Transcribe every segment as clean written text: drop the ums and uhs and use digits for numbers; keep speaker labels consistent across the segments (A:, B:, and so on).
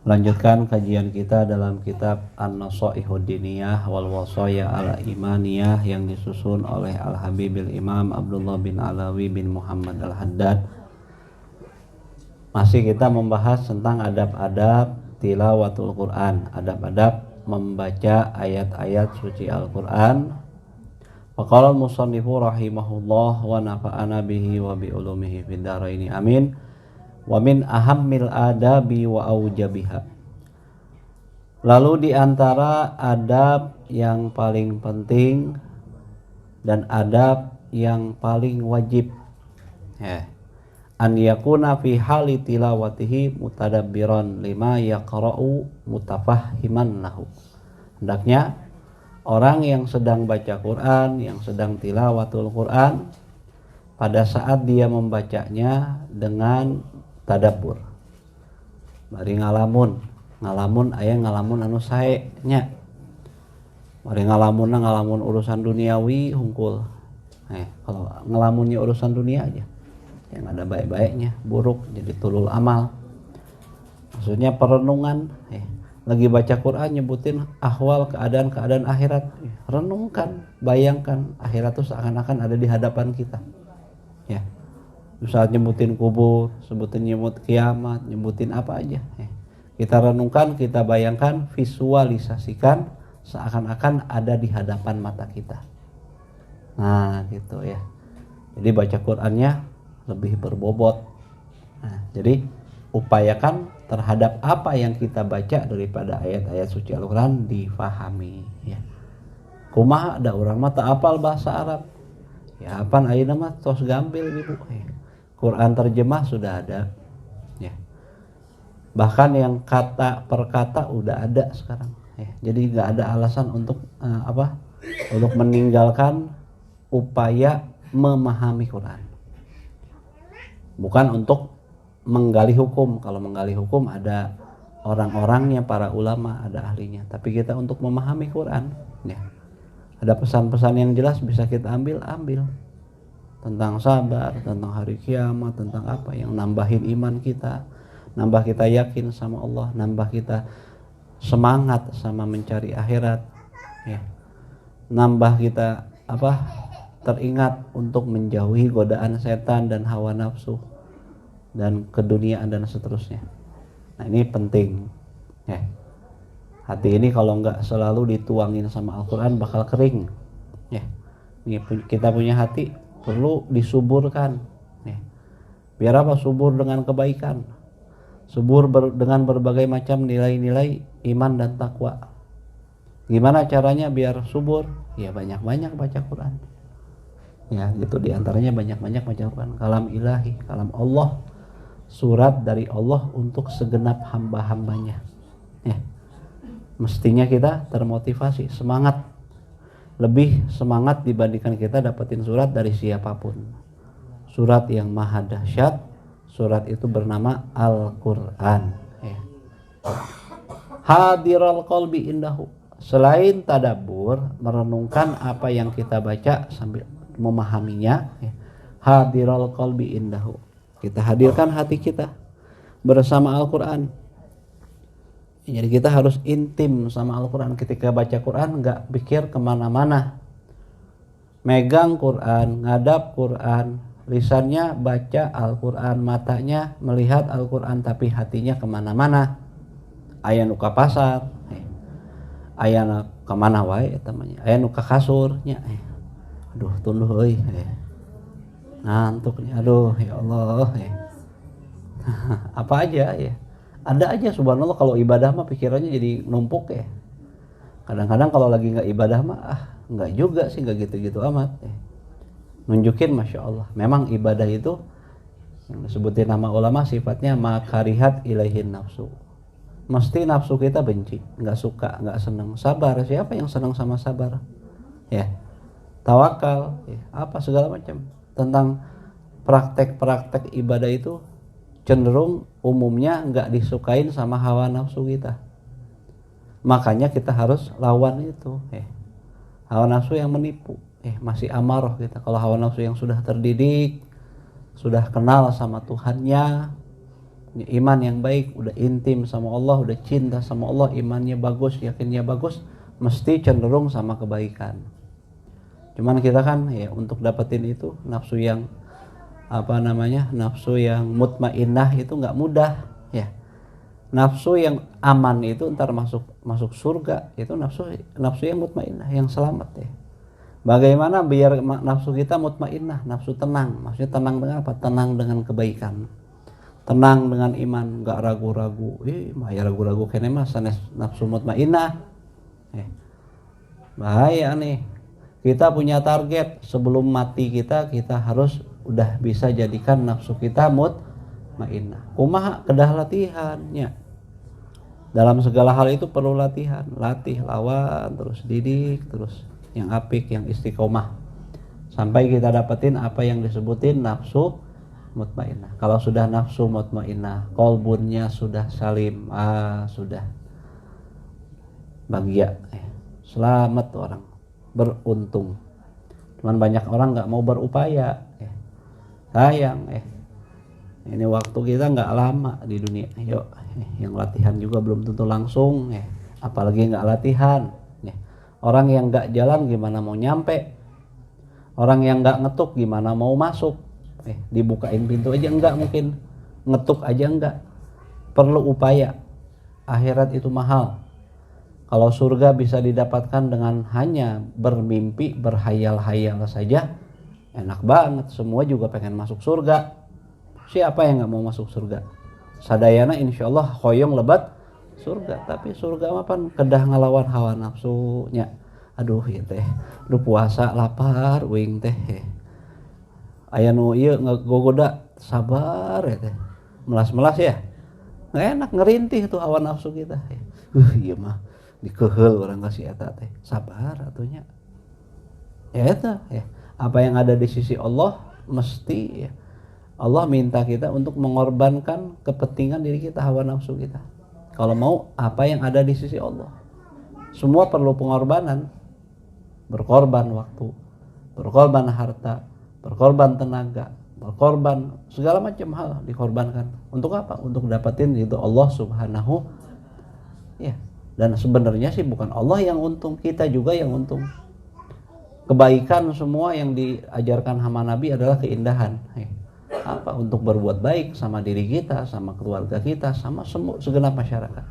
A: Melanjutkan kajian kita dalam kitab An-Nasaihud Diniyah wal Wasaya al-Imaniyah yang disusun oleh Al-Habibil Imam Abdullah bin Alawi bin Muhammad Al-Haddad. Masih kita membahas tentang adab-adab tilawatul Quran, adab-adab membaca ayat-ayat suci Al-Quran. Faqala al-musannifu rahimahullah wa nafa'ana bihi wa bi ulumihi fid dharaini amin. Wa min ahammil adabi wa aujabiha. Lalu di antara adab yang paling penting dan adab yang paling wajib, an yakuna fi hali tilawatihi mutadabbiran lima yaqra'u mutafahhiman lahu. Hendaknya orang yang sedang baca Quran, yang sedang tilawatul Quran, pada saat dia membacanya dengan tadabbur, bari ngalamun aya ngalamun anu sae nya, bari ngalamun urusan duniawi hungkul. Kalau ngalamunnya urusan dunia aja yang ada baik-baiknya, buruk jadi tulul amal. Maksudnya perenungan, lagi baca Quran nyebutin ahwal keadaan akhirat, renungkan, bayangkan akhirat itu seakan-akan ada di hadapan kita. Ya. Saat nyebutin kubur, nyebut kiamat, nyebutin apa aja. Kita renungkan, kita bayangkan, visualisasikan seakan-akan ada di hadapan mata kita. Nah, gitu ya. Jadi baca Qur'annya lebih berbobot. Nah, jadi upayakan terhadap apa yang kita baca daripada ayat-ayat suci Al-Quran difahami. Ya. Kumaha ada orang mata apal bahasa Arab. Ya, apaan ayeuna mah tos gampil gitu. Quran terjemah sudah ada, ya. Bahkan yang kata per kata udah ada sekarang, ya. Jadi nggak ada alasan untuk untuk meninggalkan upaya memahami Quran. Bukan untuk menggali hukum. Kalau menggali hukum ada orang-orangnya, para ulama, ada ahlinya. Tapi kita untuk memahami Quran, ya. Ada pesan-pesan yang jelas bisa kita ambil. Tentang sabar, tentang hari kiamat, tentang apa yang nambahin iman kita, nambah kita yakin sama Allah, nambah kita semangat sama mencari akhirat, ya. Nambah kita teringat untuk menjauhi godaan setan dan hawa nafsu dan keduniaan dan seterusnya. Nah, ini penting, ya. Hati ini kalau nggak selalu dituangin sama Al-Quran bakal kering, ya. Ini kita punya hati perlu disuburkan, ya. Biar apa? Subur dengan kebaikan, subur dengan berbagai macam nilai-nilai iman dan takwa. Gimana caranya biar subur? Ya banyak-banyak baca Quran, ya gitu. Diantaranya banyak-banyak baca Quran, kalam ilahi, kalam Allah, surat dari Allah untuk segenap hamba-hambanya, ya. Mestinya kita termotivasi, semangat, lebih semangat dibandingkan kita dapetin surat dari siapapun. Surat yang maha dahsyat, surat itu bernama Al-Quran, ya. Hadiral qalbi indahu. Selain tadabbur, merenungkan apa yang kita baca sambil memahaminya, ya. Hadiral qalbi indahu. Kita hadirkan hati kita bersama Al-Quran. Jadi kita harus intim sama Al-Quran. Ketika baca Quran gak pikir kemana-mana, megang Quran, ngadap Quran, lisannya baca Al-Quran, matanya melihat Al-Quran, tapi hatinya kemana-mana. Aya nu ka pasar, aya nu kemana wae tamanya, aya nu ka kasurnya, aduh tunduh euy, ngantuknya, aduh ya Allah, apa aja, ya. Ada aja, subhanallah. Kalau ibadah mah pikirannya jadi numpuk, ya. Kadang-kadang kalau lagi nggak ibadah mah nggak juga sih, nggak gitu-gitu amat, ya. Nunjukin masya Allah memang ibadah itu yang disebutin nama ulama sifatnya makarihat ilaihin nafsu. Mesti nafsu kita benci, nggak suka, nggak senang. Sabar, siapa yang senang sama sabar, ya. Tawakal, ya. Apa segala macam tentang praktek-praktek ibadah itu cenderung umumnya nggak disukain sama hawa nafsu kita. Makanya kita harus lawan itu, hawa nafsu yang menipu, masih amarah kita. Kalau hawa nafsu yang sudah terdidik, sudah kenal sama Tuhannya, iman yang baik, udah intim sama Allah, udah cinta sama Allah, imannya bagus, yakinnya bagus, mesti cenderung sama kebaikan. Cuman kita kan ya untuk dapetin itu nafsu yang nafsu yang mutmainnah itu nggak mudah ya. Nafsu yang aman itu ntar masuk surga itu nafsu yang mutmainnah, yang selamat ya. Bagaimana biar nafsu kita mutmainnah, nafsu tenang? Maksudnya tenang dengan apa? Tenang dengan kebaikan, tenang dengan iman, nggak ragu-ragu. Ya ragu-ragu kene mah sanes nafsu mutmainnah. Bahaya nih. Kita punya target sebelum mati kita harus udah bisa jadikan nafsu kita mutmainnah. Kumaha kedah latihannya. Dalam segala hal itu perlu latihan, latih, lawan, terus didik, terus yang apik, yang istiqomah, sampai kita dapetin apa yang disebutin nafsu mutmainnah. Kalau sudah nafsu mutmainnah, kolbunnya sudah salim, sudah bahagia, selamat orang, beruntung. Cuman banyak orang nggak mau berupaya, sayang, ini waktu kita nggak lama di dunia. Yuk, yang latihan juga belum tentu langsung, apalagi nggak latihan. Orang yang nggak jalan gimana mau nyampe? Orang yang nggak ngetuk gimana mau masuk? Dibukain pintu aja enggak mungkin, ngetuk aja enggak. Perlu upaya. Akhirat itu mahal. Kalau surga bisa didapatkan dengan hanya bermimpi, berhayal-hayal saja, enak banget. Semua juga pengen masuk surga. Siapa yang nggak mau masuk surga? Sadayana insyaallah hoyong lebat surga. Tapi surga mah pan kedah ngelawan hawa nafsunya. Aduh ya teh, puasa lapar wing teh. Aya nu ieu ngagogoda sabar ya teh. Melas-melas ya. Nggak enak, ngerintih tuh hawa nafsu kita. Iya mah dikeheul orang kasih eta teh. Sabar atunya. Ya eta ya. Apa yang ada di sisi Allah mesti ya. Allah minta kita untuk mengorbankan kepentingan diri kita, hawa nafsu kita. Kalau mau apa yang ada di sisi Allah. Semua perlu pengorbanan. Berkorban waktu, berkorban harta, berkorban tenaga, berkorban segala macam hal dikorbankan. Untuk apa? Untuk dapatin ridho Allah Subhanahu ya. Dan sebenarnya sih bukan Allah yang untung, kita juga yang untung. Kebaikan semua yang diajarkan sama Nabi adalah keindahan. Apa? Untuk berbuat baik sama diri kita, sama keluarga kita, sama semua segenap masyarakat.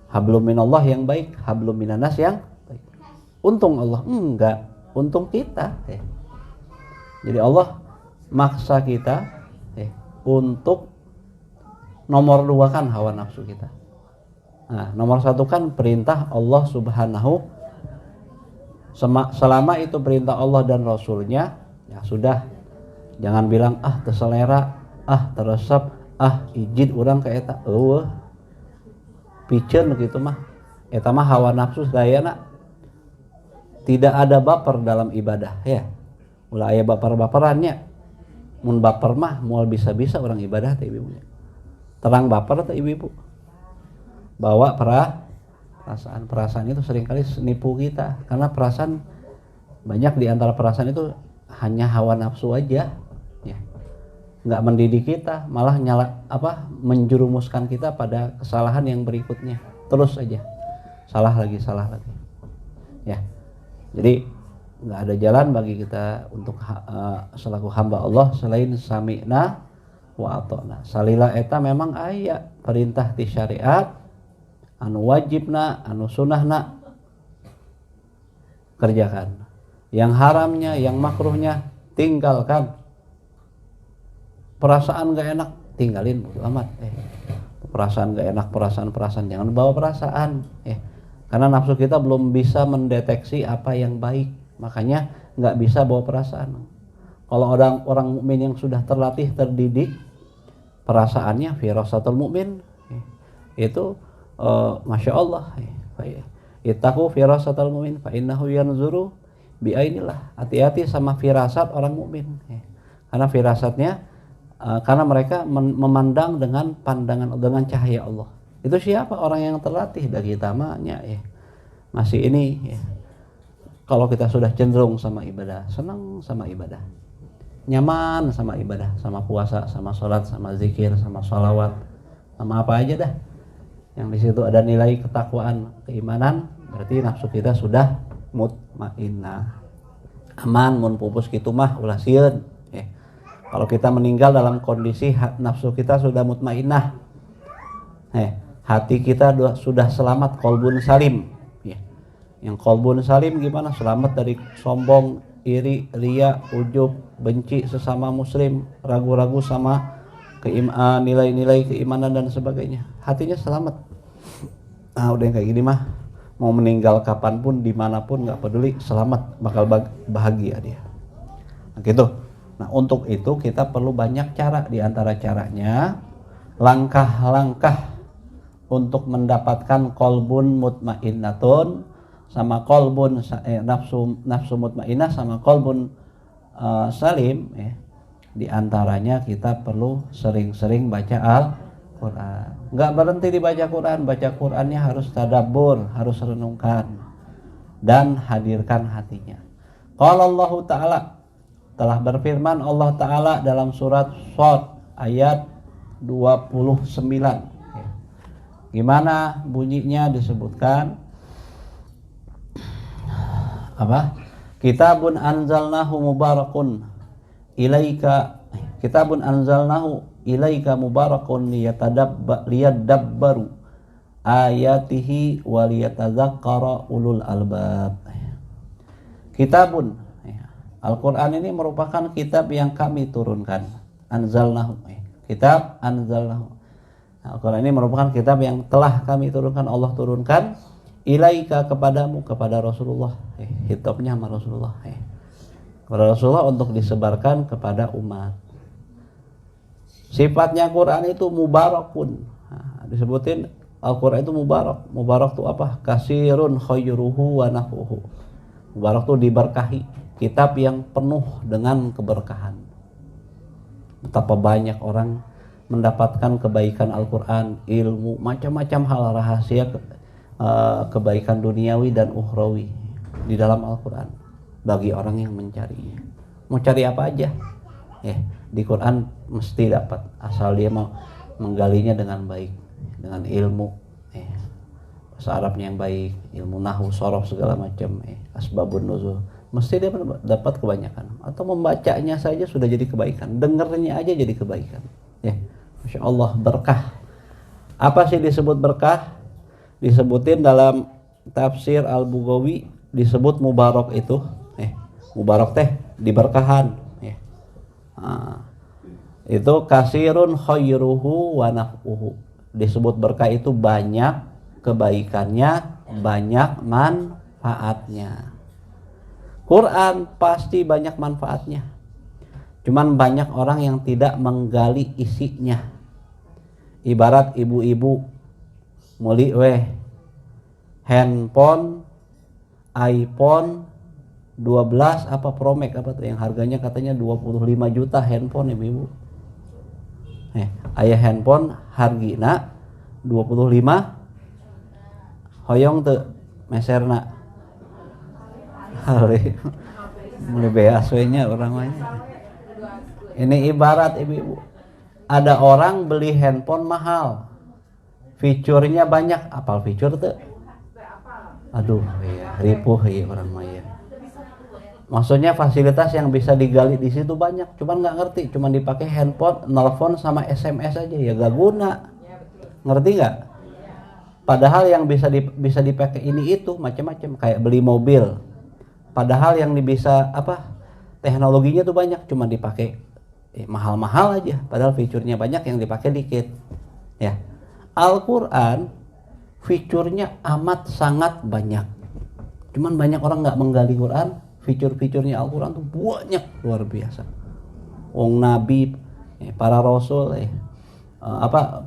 A: Hablum minallah yang baik, hablum minanas yang baik. Untung Allah? Enggak, untung kita. Jadi Allah maksa kita untuk nomor 2 kan hawa nafsu kita. Nah, nomor 1 kan perintah Allah Subhanahu. Selama itu perintah Allah dan Rasulnya, ya sudah. Jangan bilang terselera, teresep, izin urang ka eta. Piceun gitu mah. Eta mah hawa nafsu sadayana. Tidak ada baper dalam ibadah ya. Ulah aya baper-baperannya. Mun baper mah moal bisa-bisa orang ibadah teh ibu-ibu. Terang baper teh ibu-ibu. Bawa perasaan itu seringkali nipu kita, karena perasaan banyak di antara perasaan itu hanya hawa nafsu aja. Nggak mendidik kita, malah menjerumuskan kita pada kesalahan yang berikutnya. Terus aja salah lagi ya. Jadi nggak ada jalan bagi kita untuk selaku hamba Allah selain sami'na wa ata'na. Salila eta memang aya perintah di syariat anu wajibna, anu sunnahna kerjakan. Yang haramnya, yang makruhnya tinggalkan. Perasaan gak enak tinggalin bodo amat. Perasaan gak enak, perasaan jangan bawa perasaan. Karena nafsu kita belum bisa mendeteksi apa yang baik, makanya nggak bisa bawa perasaan. Kalau orang mukmin yang sudah terlatih, terdidik, perasaannya firasatul mukmin itu masya Allah. Ittaqu firasatul mukmin fa innahu yanzuru bi ainillah. Hati-hati sama firasat orang mukmin. Karena firasatnya karena mereka memandang dengan pandangan, dengan cahaya Allah. Itu siapa? Orang yang terlatih. Dari tamanya masih ini kalau kita sudah cenderung sama ibadah, senang sama ibadah, nyaman sama ibadah, sama puasa, sama sholat, sama zikir, sama sholawat, sama apa aja dah. Yang di situ ada nilai ketakwaan, keimanan, berarti nafsu kita sudah mutmainnah. Aman mun pupus kitu mah ulah sieun. Kalau kita meninggal dalam kondisi nafsu kita sudah mutmainnah, hati kita sudah selamat, qalbun salim. Yang qalbun salim gimana? Selamat dari sombong, iri, ria, ujub, benci sesama muslim, ragu-ragu sama nilai-nilai keimanan dan sebagainya. Hatinya selamat. Nah udah yang kayak gini mah mau meninggal kapanpun dimanapun nggak peduli, selamat, bakal bahagia dia. Nah gitu. Nah untuk itu kita perlu banyak cara. Di antara caranya langkah-langkah untuk mendapatkan qalbun mutmainnatun sama qalbun nafsu mutmainnah sama qalbun salim. Di antaranya kita perlu sering-sering baca Al-Quran. Nggak berhenti dibaca Quran, baca Qurannya harus tadabbur, harus renungkan dan hadirkan hatinya. Qala Allah Ta'ala, telah berfirman Allah Ta'ala dalam surat Shad ayat 29. Gimana bunyinya? Disebutkan apa? Kitabun anzalnahu mubarakun ilaika, kitabun anzalnahu ilaika mubarakun liyadabbaru ayatihi waliyatadzakkara ulul albab. Kitabun, Al-Quran ini merupakan kitab yang kami turunkan. Anzalnahu, kitab anzalnahu. Al-Quran ini merupakan kitab yang telah kami turunkan, Allah turunkan ilaika kepadamu, kepada Rasulullah. Hitopnya sama Rasulullah. Kepada Rasulullah untuk disebarkan kepada umat. Sifatnya Quran itu mubarakun. Nah, disebutin Al-Quran itu mubarak. Mubarak itu apa? Kasirun khairuhu wa nafuhu. Mubarak itu diberkahi. Kitab yang penuh dengan keberkahan. Betapa banyak orang mendapatkan kebaikan Al-Quran, ilmu, macam-macam hal rahasia kebaikan duniawi dan ukhrawi di dalam Al-Quran bagi orang yang mencarinya. Mau cari apa aja di Quran mesti dapat, asal dia mau menggalinya dengan baik, dengan ilmu bahasa Arabnya yang baik, ilmu nahwu, shorof, segala macam, asbabun nuzul, mesti dia dapat kebanyakan. Atau membacanya saja sudah jadi kebaikan, dengernya aja jadi kebaikan. Masya Allah, berkah. Apa sih disebut berkah? Disebutin dalam tafsir Al-Bughawi, disebut mubarak itu mubarak teh diberkahan. Itu kasirun khairuhu wa naf'uhu. Disebut berkah itu banyak kebaikannya, banyak manfaatnya. Quran pasti banyak manfaatnya. Cuman banyak orang yang tidak menggali isinya. Ibarat ibu-ibu muli handphone iPhone 12 apa Pro Max apa tuh yang harganya katanya 25 juta handphone ibu-ibu. Aya handphone hargina 25 hoyong teu meserna. Hari mulai beas we nya orang lain. Ini ibarat ibu-ibu. Ada orang beli handphone mahal. Fiturnya banyak, apal fitur tuh. Aduh, ripuh orang maya. Maksudnya fasilitas yang bisa digali di situ banyak, cuman nggak ngerti, cuman dipakai handphone, nelfon sama SMS aja, ya gak guna. Ngerti nggak? Padahal yang bisa dipakai ini itu macam-macam, kayak beli mobil. Padahal yang bisa teknologinya tuh banyak, cuman dipakai mahal-mahal aja. Padahal fiturnya banyak, yang dipakai dikit. Ya. Al-Quran fiturnya amat sangat banyak. Cuman banyak orang nggak menggali Quran. Fitur-fiturnya Al-Quran tuh banyak, luar biasa. Wong Nabi, para Rasul,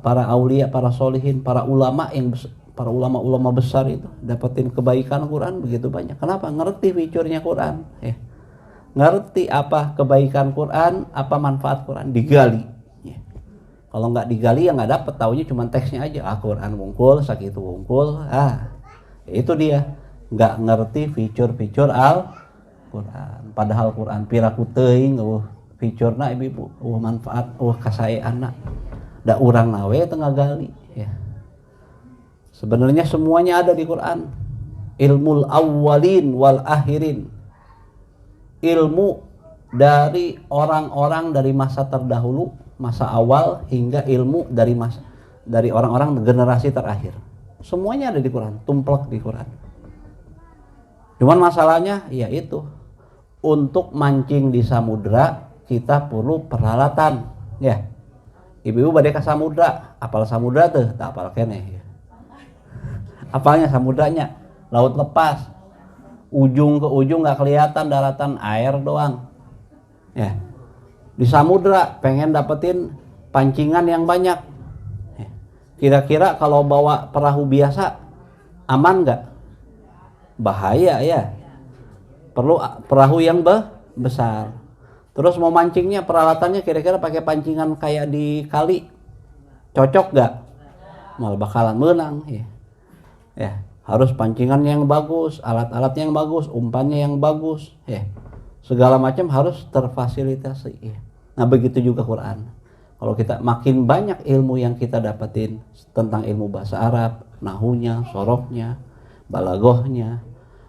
A: para aulia, para solihin, para ulama ulama besar itu dapetin kebaikan Quran begitu banyak. Kenapa? Ngerti fiturnya Quran. Ngerti apa kebaikan Quran, apa manfaat Quran, digali. Kalau nggak digali ya nggak dapet, taunya cuma teksnya aja. Quran wungkul, sakitu wungkul. Itu dia. Nggak ngerti fitur-fitur Al-Quran. Padahal Quran piraku teuing, fiturna ibu-ibu, manfaat, kasayaan da urang nawe tengah gali ya. Sebenarnya semuanya ada di Quran. Ilmul awwalin wal akhirin. Ilmu dari orang-orang dari masa terdahulu, masa awal, hingga ilmu dari orang-orang generasi terakhir. Semuanya ada di Quran, tumplek di Quran. Cuman masalahnya ya itu, untuk mancing di samudra kita perlu peralatan ya. Ibu-ibu badai ke samudra, apal samudra tuh, tak apal keneh ya. Apalnya samudranya, laut lepas, ujung ke ujung nggak kelihatan, daratan air doang ya. Di samudra pengen dapetin pancingan yang banyak ya. Kira-kira kalau bawa perahu biasa aman nggak? Bahaya ya. Perlu perahu yang besar. Terus mau mancingnya peralatannya kira-kira pakai pancingan kayak di kali cocok nggak? Malah bakalan menang ya. Ya, harus pancingan yang bagus, alat-alat yang bagus, umpannya yang bagus ya. Segala macam harus terfasilitasi ya. Nah begitu juga Quran. Kalau kita makin banyak ilmu yang kita dapetin tentang ilmu bahasa Arab, nahunya, sorofnya, balagohnya,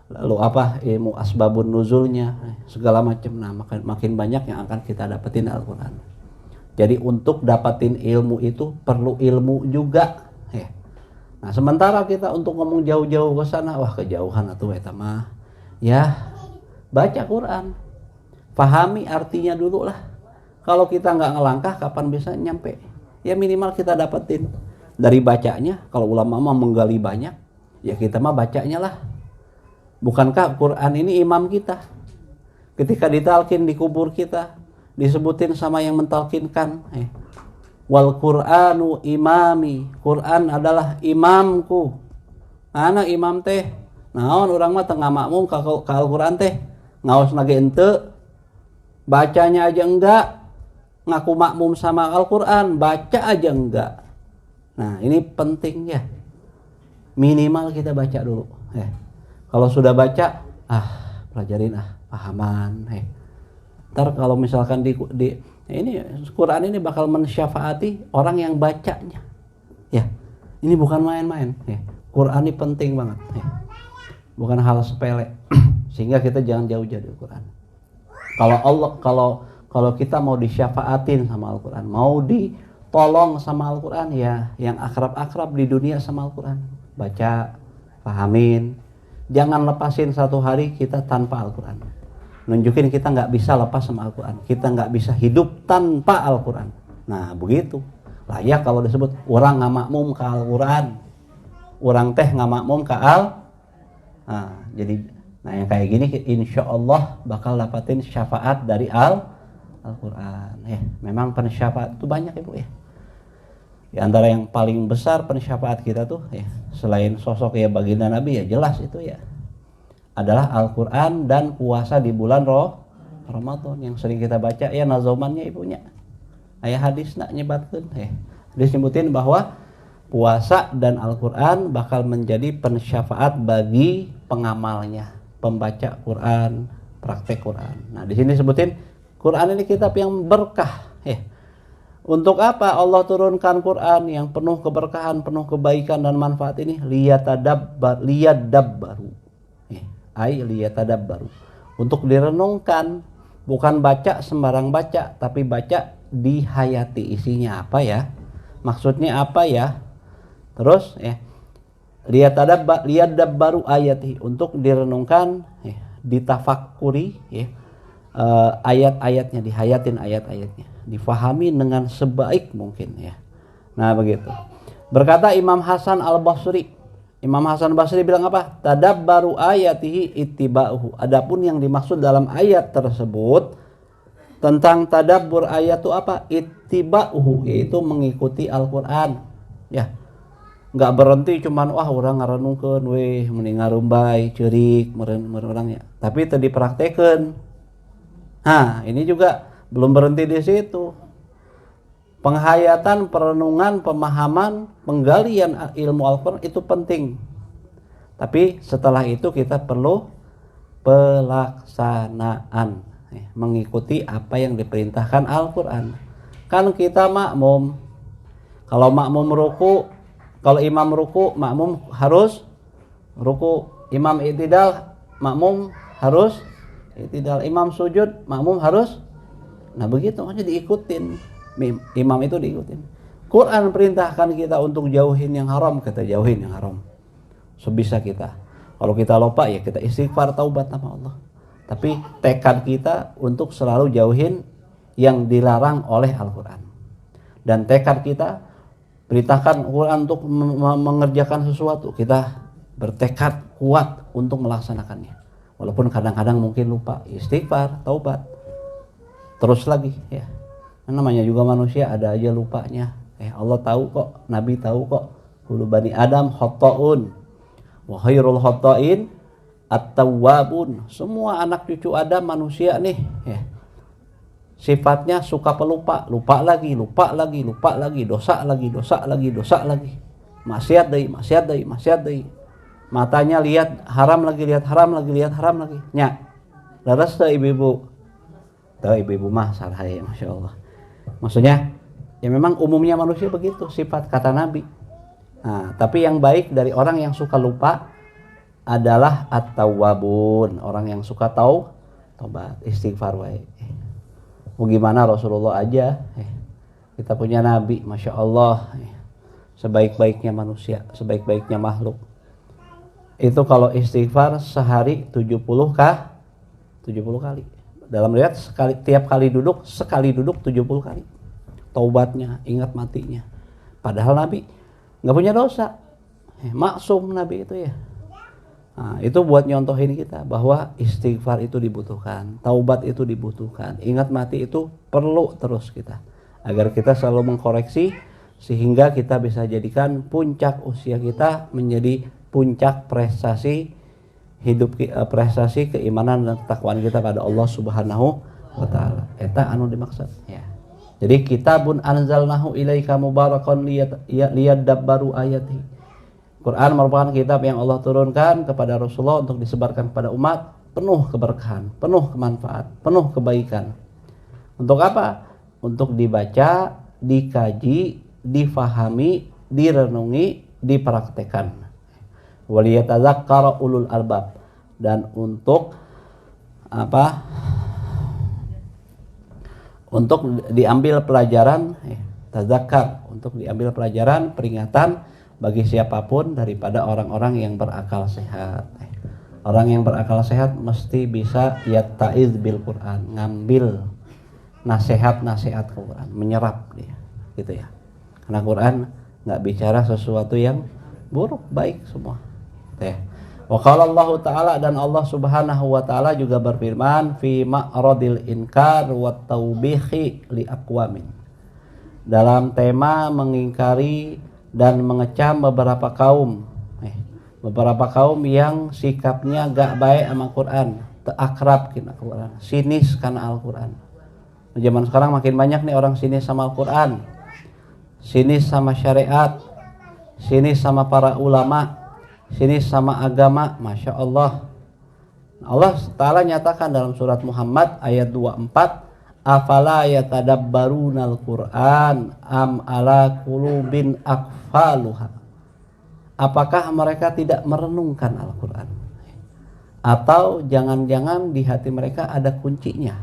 A: lalu ilmu asbabun nuzulnya, segala macam. Nah makin banyak yang akan kita dapetin Al-Quran. Jadi untuk dapetin ilmu itu perlu ilmu juga ya. Nah sementara kita untuk ngomong jauh-jauh ke sana, wah kejauhan atuh eta mah ya, baca Quran, pahami artinya dulu lah. Kalau kita nggak ngelangkah kapan bisa nyampe? Ya minimal kita dapetin dari bacanya. Kalau ulama mah menggali banyak, ya kita mah bacanya lah. Bukankah Quran ini imam kita? Ketika ditalkin di kubur kita, disebutin sama yang mentalkinkan, wal Qur'anu imami, Quran adalah imamku. Anak imam teh naon urang mah tengah makmum ka Al-Quran teh ngaos nage ente, bacanya aja enggak, ngaku makmum sama Al-Quran, baca aja enggak. Nah ini penting ya, minimal kita baca dulu ya. Kalau sudah baca, pelajarin pahaman. Ntar kalau misalkan ini Quran ini bakal mensyafaati orang yang bacanya. Ya, ini bukan main-main. Ya. Quran ini penting banget. Ya. Bukan hal sepele. Sehingga kita jangan jauh-jauh dari Quran. Kalau kita mau disyafaatin sama Al-Quran, mau ditolong sama Al-Quran, ya yang akrab-akrab di dunia sama Al-Quran, baca, pahamin. Jangan lepasin satu hari kita tanpa Al-Quran. Nunjukin kita nggak bisa lepas sama Al-Quran. Kita nggak bisa hidup tanpa Al-Quran. Nah begitu. Layak kalau disebut orang nggak makmum ke Al-Quran. Orang teh nggak makmum ke jadi yang kayak gini insya Allah bakal dapatin syafaat dari Al-Quran. Memang pensyafaat itu banyak ibu ya. Di antara yang paling besar pensyafaat kita tuh ya, selain sosok ya baginda Nabi ya jelas itu ya, adalah Al-Quran dan puasa di bulan Ramadan yang sering kita baca ya nazomannya ibunya. Ayah hadis nak nyebatkan ya. Hadis nyebutin bahwa puasa dan Al-Quran bakal menjadi pensyafaat bagi pengamalnya, pembaca Quran, praktek Quran. Nah di sini sebutin Quran ini kitab yang berkah ya. Untuk apa Allah turunkan Quran yang penuh keberkahan, penuh kebaikan dan manfaat ini? Liyatadabbaru. Liyatadabbaru. Untuk direnungkan, bukan baca sembarang baca, tapi baca dihayati. Isinya apa ya? Maksudnya apa ya? Terus ya, liyadabbaru ayati, untuk direnungkan, ditafakuri ya, ayat-ayatnya, dihayatin ayat-ayatnya, difahami dengan sebaik mungkin ya. Nah begitu. Berkata Imam Hasan Al-Basri, Imam Hasan Basri bilang apa? Tadabbaru ayatihi ittiba'uhu. Adapun yang dimaksud dalam ayat tersebut tentang tadabbur ayat itu apa? Ittiba'uhu, yaitu mengikuti Al-Quran ya. Nggak berhenti cuman orang ngarenungkeun weh mending ngarumbai ceurik meureun ya. Tapi teu dipraktekeun. Nah, ini juga belum berhenti di situ. Penghayatan, perenungan, pemahaman, penggalian ilmu Al-Quran itu penting. Tapi setelah itu kita perlu pelaksanaan mengikuti apa yang diperintahkan Al-Quran. Kan kita makmum, kalau makmum ruku, kalau imam ruku, makmum harus ruku. Imam i'tidal, makmum harus i'tidal. Imam sujud, makmum harus. Nah begitu aja diikutin. Imam itu diikutin. Quran perintahkan kita untuk jauhin yang haram, kita jauhin yang haram sebisa kita. Kalau kita lupa ya kita istighfar, taubat sama Allah. Tapi tekad kita untuk selalu jauhin yang dilarang oleh Al-Quran. Dan tekad kita perintahkan Quran untuk mengerjakan sesuatu, kita bertekad kuat untuk melaksanakannya. Walaupun kadang-kadang mungkin lupa, istighfar, taubat, terus lagi ya. Namanya juga manusia, ada aja lupanya. Allah tahu kok, Nabi tahu kok. Kullu bani Adam khata'un wa khairul khata'in at-tawwabun. Semua anak cucu Adam manusia nih ya. Sifatnya suka pelupa, lupa lagi, dosa lagi. Maksiat deui. Matanya lihat haram lagi. Nya. Leres teu ibu-ibu. Teu ibu-ibu mah salah ya, masyaallah. Maksudnya ya memang umumnya manusia begitu sifat, kata Nabi. Nah, tapi yang baik dari orang yang suka lupa adalah at-tawwabun, orang yang suka taubat, istighfar wae. Mau gimana Rasulullah aja, kita punya Nabi, Masya Allah, sebaik-baiknya manusia, sebaik-baiknya makhluk. Itu kalau istighfar sehari 70 kali. Dalam riwayat tiap kali duduk, sekali duduk 70 kali. Taubatnya, ingat matinya. Padahal Nabi nggak punya dosa, maksum Nabi itu ya. Nah, itu buat nyontohin kita bahwa istighfar itu dibutuhkan, taubat itu dibutuhkan, ingat mati itu perlu terus kita, agar kita selalu mengkoreksi sehingga kita bisa jadikan puncak usia kita menjadi puncak prestasi hidup, prestasi keimanan dan ketakwaan kita pada Allah Subhanahu wa taala. Eta anu dimaksud ya. Jadi kitabun anzalnahu ilaika mubarakon liyadabbaru ayati. Quran merupakan kitab yang Allah turunkan kepada Rasulullah untuk disebarkan kepada umat, penuh keberkahan, penuh kemanfaat, penuh kebaikan. Untuk apa? Untuk dibaca, dikaji, difahami, direnungi, dipraktekkan. Waliyatadzakkara ulul albab, dan untuk apa? Untuk diambil pelajaran, tazakkar, untuk diambil pelajaran, peringatan bagi siapapun daripada orang-orang yang berakal sehat. Orang yang berakal sehat mesti bisa yattaiz bil Quran, ngambil nasihat-nasihat Quran, menyerap dia, gitu ya. Karena Quran nggak bicara sesuatu yang buruk, baik semua. Gitu ya. Wa qala Allah Ta'ala, dan Allah Subhanahu wa taala juga berfirman fi ma'radil inkar wa taubihi li aqwamin. Dalam tema mengingkari dan mengecam beberapa kaum yang sikapnya gak baik sama Quran, teu akrab kena Quran, sinis karena Al-Quran. Zaman sekarang makin banyak nih orang sinis sama Al-Quran, sinis sama syariat, sinis sama para ulama, sinis sama agama. Masya Allah. Allah Ta'ala nyatakan dalam surat Muhammad ayat 24, afala yatadabbarunal Qur'an am ala qulubin aqfaluha. Apakah mereka tidak merenungkan Al-Quran? Atau jangan-jangan di hati mereka ada kuncinya,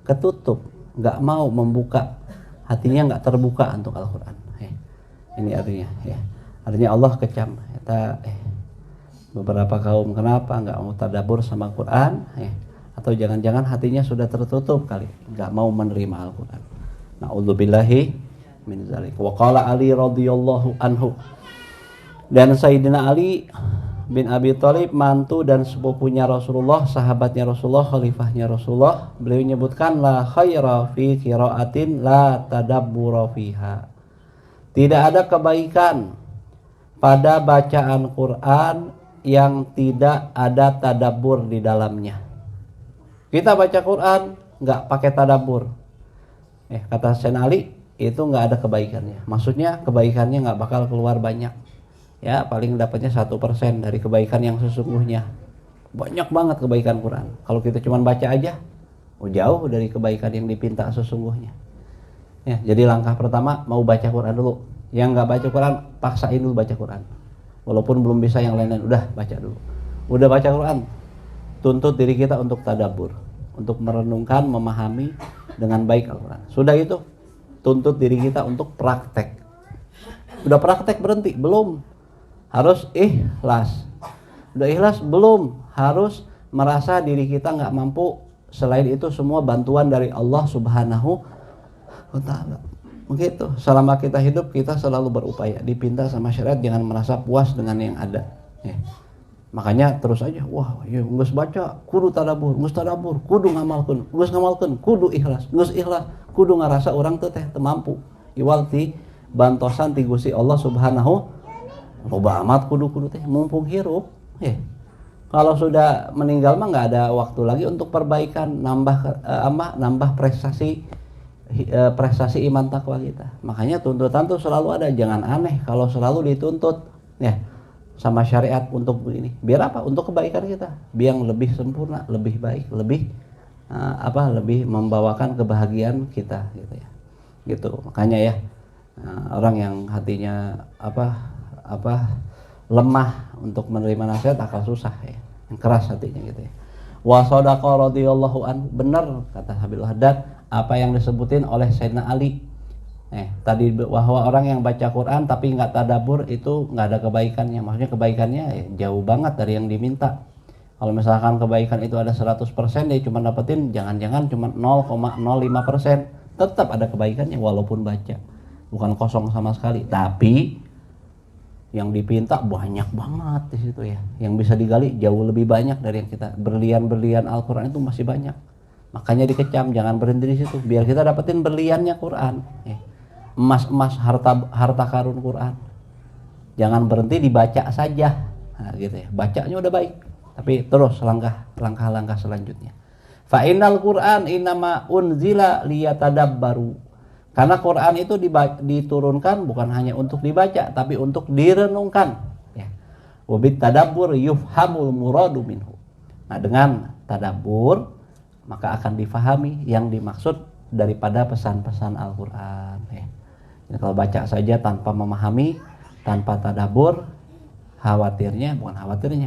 A: ketutup, gak mau membuka, hatinya gak terbuka untuk Al-Quran. Ini artinya ya. Artinya Allah kecam beberapa kaum, kenapa nggak mau tadabbur sama Quran atau jangan-jangan hatinya sudah tertutup kali, nggak mau menerima Al-Quran. Na'udzubillahi min dzalik. Wa qala Ali radhiyallahu anhu, dan Sayyidina Ali bin Abi Thalib, mantu dan sepupunya Rasulullah, sahabatnya Rasulullah, khalifahnya Rasulullah, beliau menyebutkan la khaira fi qiraatin la tadabbura fiha. Tidak ada kebaikan pada bacaan Quran yang tidak ada tadabbur di dalamnya. Kita baca Quran nggak pakai tadabbur, kata Sayyidina Ali, itu nggak ada kebaikannya. Maksudnya kebaikannya nggak bakal keluar banyak. Ya paling dapatnya 1% dari kebaikan yang sesungguhnya. Banyak banget kebaikan Quran. Kalau kita cuma baca aja, jauh dari kebaikan yang dipinta sesungguhnya. Ya, jadi langkah pertama mau baca Quran dulu. Yang nggak baca Quran, paksain dulu baca Quran. Walaupun belum bisa yang lain-lain, udah baca dulu. Udah baca Quran, tuntut diri kita untuk tadabbur, untuk merenungkan, memahami dengan baik Al-Quran. Sudah itu, tuntut diri kita untuk praktek. Udah praktek berhenti? Belum. Harus ikhlas. Udah ikhlas? Belum. Harus merasa diri kita nggak mampu. Selain itu semua bantuan dari Allah Subhanahu wa Ta'ala. Begitu. Selama kita hidup, kita selalu berupaya. Dipinta sama syariat, jangan merasa puas dengan yang ada. Ya. Makanya terus aja, wah, ya geus baca, kudu tadabbur, geus tadabbur, kudu ngamalkeun, geus ngamalkeun, kudu ikhlas, geus ikhlas, kudu ngarasa urang teh teh mampu. Iwal ti bantosan ti Gusti Allah Subhanahu loba amat kudu teh mumpung hirup. Kalau sudah meninggal mah nggak ada waktu lagi untuk perbaikan, nambah prestasi iman takwa kita. Makanya tuntutan tuh selalu ada, jangan aneh kalau selalu dituntut ya sama syariat untuk begini. Biar apa? Untuk kebaikan kita, biar lebih sempurna, lebih baik, lebih membawakan kebahagiaan kita gitu ya. Gitu. Makanya ya orang yang hatinya lemah untuk menerima nasihat akan susah ya. Yang keras hatinya gitu ya. Wa sadaqa radhiyallahu an, benar kata Habibul Haddad apa yang disebutin oleh Sayyidina Ali. Tadi bahwa orang yang baca Quran tapi nggak tadabbur itu nggak ada kebaikannya. Maksudnya kebaikannya jauh banget dari yang diminta. Kalau misalkan kebaikan itu ada 100%, dia cuma dapetin jangan-jangan cuma 0,05%. Tetap ada kebaikannya walaupun baca. Bukan kosong sama sekali. Tapi yang dipinta banyak banget di situ ya. Yang bisa digali jauh lebih banyak dari yang kita. Berlian-berlian Al-Quran itu masih banyak. Makanya dikecam, jangan berhenti di situ. Biar kita dapetin berliannya Quran. Emas harta karun Quran. Jangan berhenti dibaca saja. Nah, gitu ya. Bacanya udah baik, tapi terus langkah-langkah selanjutnya. Fa innal Qur'an innama unzila liyatadabbaru. Karena Quran itu diturunkan bukan hanya untuk dibaca, tapi untuk direnungkan. Ya. Wa bit tadabbur yufhamul muradu minhu. Nah, dengan tadabbur maka akan difahami yang dimaksud daripada pesan-pesan Al-Quran. Ya. Jadi kalau baca saja tanpa memahami, tanpa tadabbur,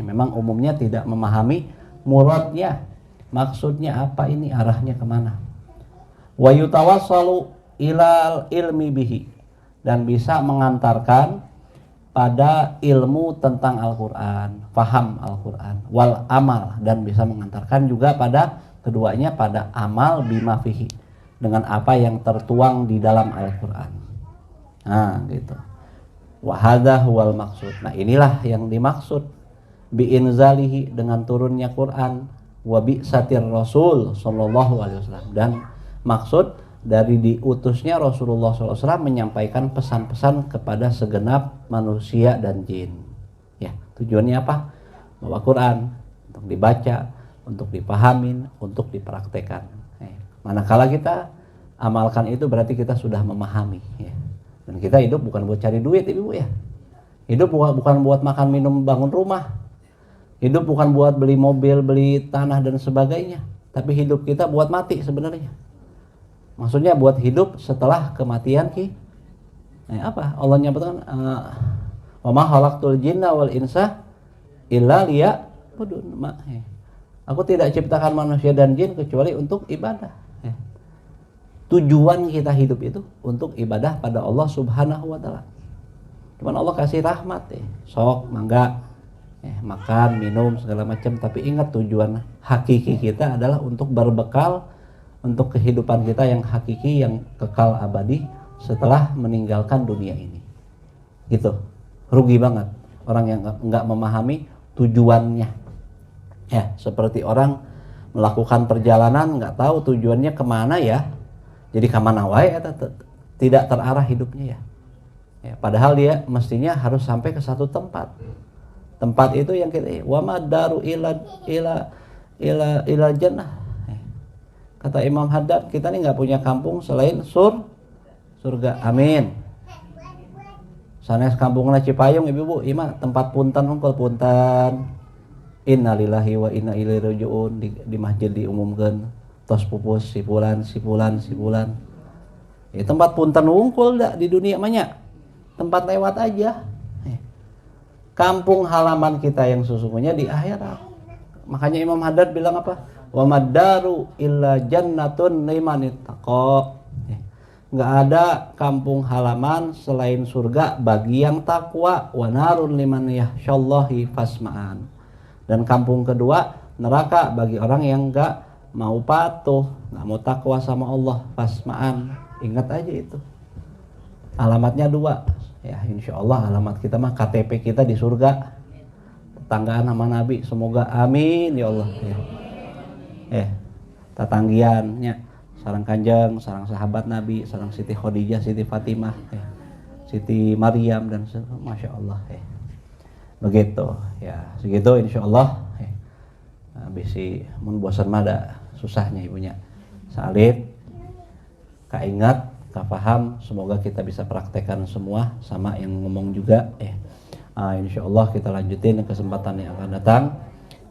A: memang umumnya tidak memahami muradnya, maksudnya apa ini, arahnya kemana. Wa yutawassalu ilal ilmi bihi, dan bisa mengantarkan pada ilmu tentang Al-Quran, faham Al-Quran, wal amal, dan bisa mengantarkan juga pada keduanya pada amal bima fihi, dengan apa yang tertuang di dalam Al-Quran. Nah gitu. Wahada huwal maksud. Nah inilah yang dimaksud biinzalihi, dengan turunnya Quran, wa bi'satir Rasul sallallahu alaihi wasallam, dan maksud dari diutusnya Rasulullah sallallahu alaihi wasallam menyampaikan pesan-pesan kepada segenap manusia dan jin. Ya, tujuannya apa? Bahwa Quran untuk dibaca, untuk dipahamin, untuk dipraktekkan. Manakala kita amalkan itu berarti kita sudah memahami. Ya. Dan kita hidup bukan buat cari duit, ibu ya. Hidup bukan buat makan, minum, bangun rumah. Hidup bukan buat beli mobil, beli tanah dan sebagainya. Tapi hidup kita buat mati sebenarnya. Maksudnya buat hidup setelah kematian apa? Allah nyebutkan wa ma khalaqtul jinna wal insa illa liya'budun. Aku tidak ciptakan manusia dan jin kecuali untuk ibadah. Tujuan kita hidup itu untuk ibadah pada Allah Subhanahu wa Ta'ala. Cuman Allah kasih rahmat sok mangga makan, minum segala macam, tapi ingat tujuan hakiki kita adalah untuk berbekal untuk kehidupan kita yang hakiki, yang kekal abadi setelah meninggalkan dunia ini. Gitu. Rugi banget orang yang enggak memahami tujuannya. Ya, seperti orang melakukan perjalanan enggak tahu tujuannya kemana ya. Jadi kemana wae tidak terarah hidupnya ya. Padahal dia mestinya harus sampai ke satu tempat. Tempat itu yang kita wa madaru ila jannah. Kata Imam Haddad, kita ini nggak punya kampung selain surga. Amin. Sanes kampungna Cipayung ibu ima tempat punten ungkul punten. Innalillahi wa inna ilaihi rajiun di masjid diumumkeun. tos pupus sipulan ya, tempat punten wungkul dah di dunia banyak tempat lewat aja. Kampung halaman kita yang sesungguhnya di akhirat. Makanya Imam Haddad bilang apa? Wa maddaru illa jannatun liman ittaqa. Enggak ada kampung halaman selain surga bagi yang takwa, wa narun liman yakhsyallahi fasma'an. Dan kampung kedua neraka bagi orang yang enggak mau patuh, enggak mau takwa sama Allah, fasma'an. Ingat aja itu. Alamatnya 2. Ya, insyaallah alamat kita mah KTP kita di surga. Tetanggaan sama Nabi, semoga amin ya Allah. Tetanggiannya sareng Kanjeng, sareng sahabat Nabi, sareng Siti Khadijah, Siti Fatimah, Siti Maryam dan masya Allah. Begitu ya, segitu insyaallah. Bisi mun bosan mah da susahnya ibunya. Salit kaingat, kapaham, semoga kita bisa praktekkan semua sama yang ngomong juga. Insyaallah kita lanjutin kesempatan yang akan datang.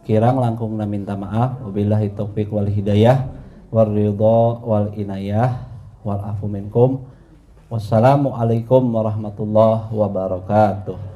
A: Kirang langkungna minta maaf. Wabillahi taufik wal hidayah war ridha wal inayah wal afu minkum. Wassalamualaikum warahmatullahi wabarakatuh.